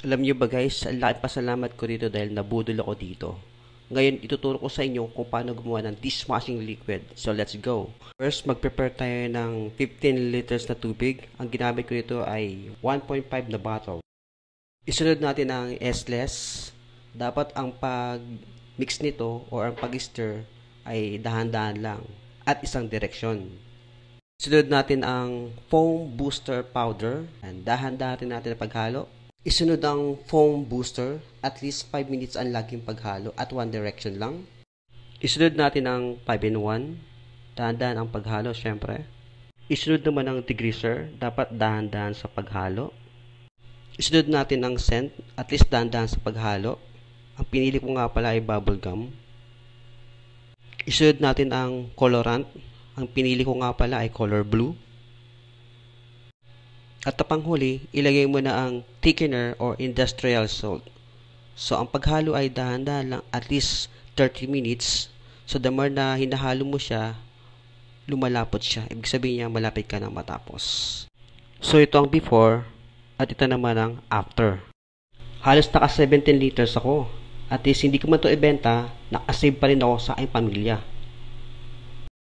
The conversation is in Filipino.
Alam niyo ba guys, ang laking pasalamat ko dito dahil nabudol ako dito. Ngayon, ituturo ko sa inyo kung paano gumawa ng dishwashing liquid. So, let's go. First, mag-prepare tayo ng 15 liters na tubig. Ang ginamit ko dito ay 1.5 na bottle. Isunod natin ang S-less. Dapat ang pag-mix nito or ang pag-stir ay dahan-dahan lang at isang direksyon. Isunod natin ang foam booster powder. Dahan-dahan natin ang paghalo. Isunod ang foam booster, at least 5 minutes ang laging paghalo at one direction lang. Isunod natin ang 5-in-1, dahan-dahan ang paghalo syempre. Isunod naman ang degreaser, dapat dahan-dahan sa paghalo. Isunod natin ang scent, at least dahan-dahan sa paghalo. Ang pinili ko nga pala ay bubble gum. Isunod natin ang colorant, ang pinili ko nga pala ay color blue. At panghuli, ilagay mo na ang thickener or industrial salt. So, ang paghalo ay dahan-dahan lang at least 30 minutes. So, the more na hinahalo mo siya, lumalapot siya. Ibig sabihin niya, malapit ka na matapos. So, ito ang before at ito naman ang after. Halos naka 17 liters ako. At least, hindi ko man ito ibenta, nakasave pa rin ako sa aking pamilya.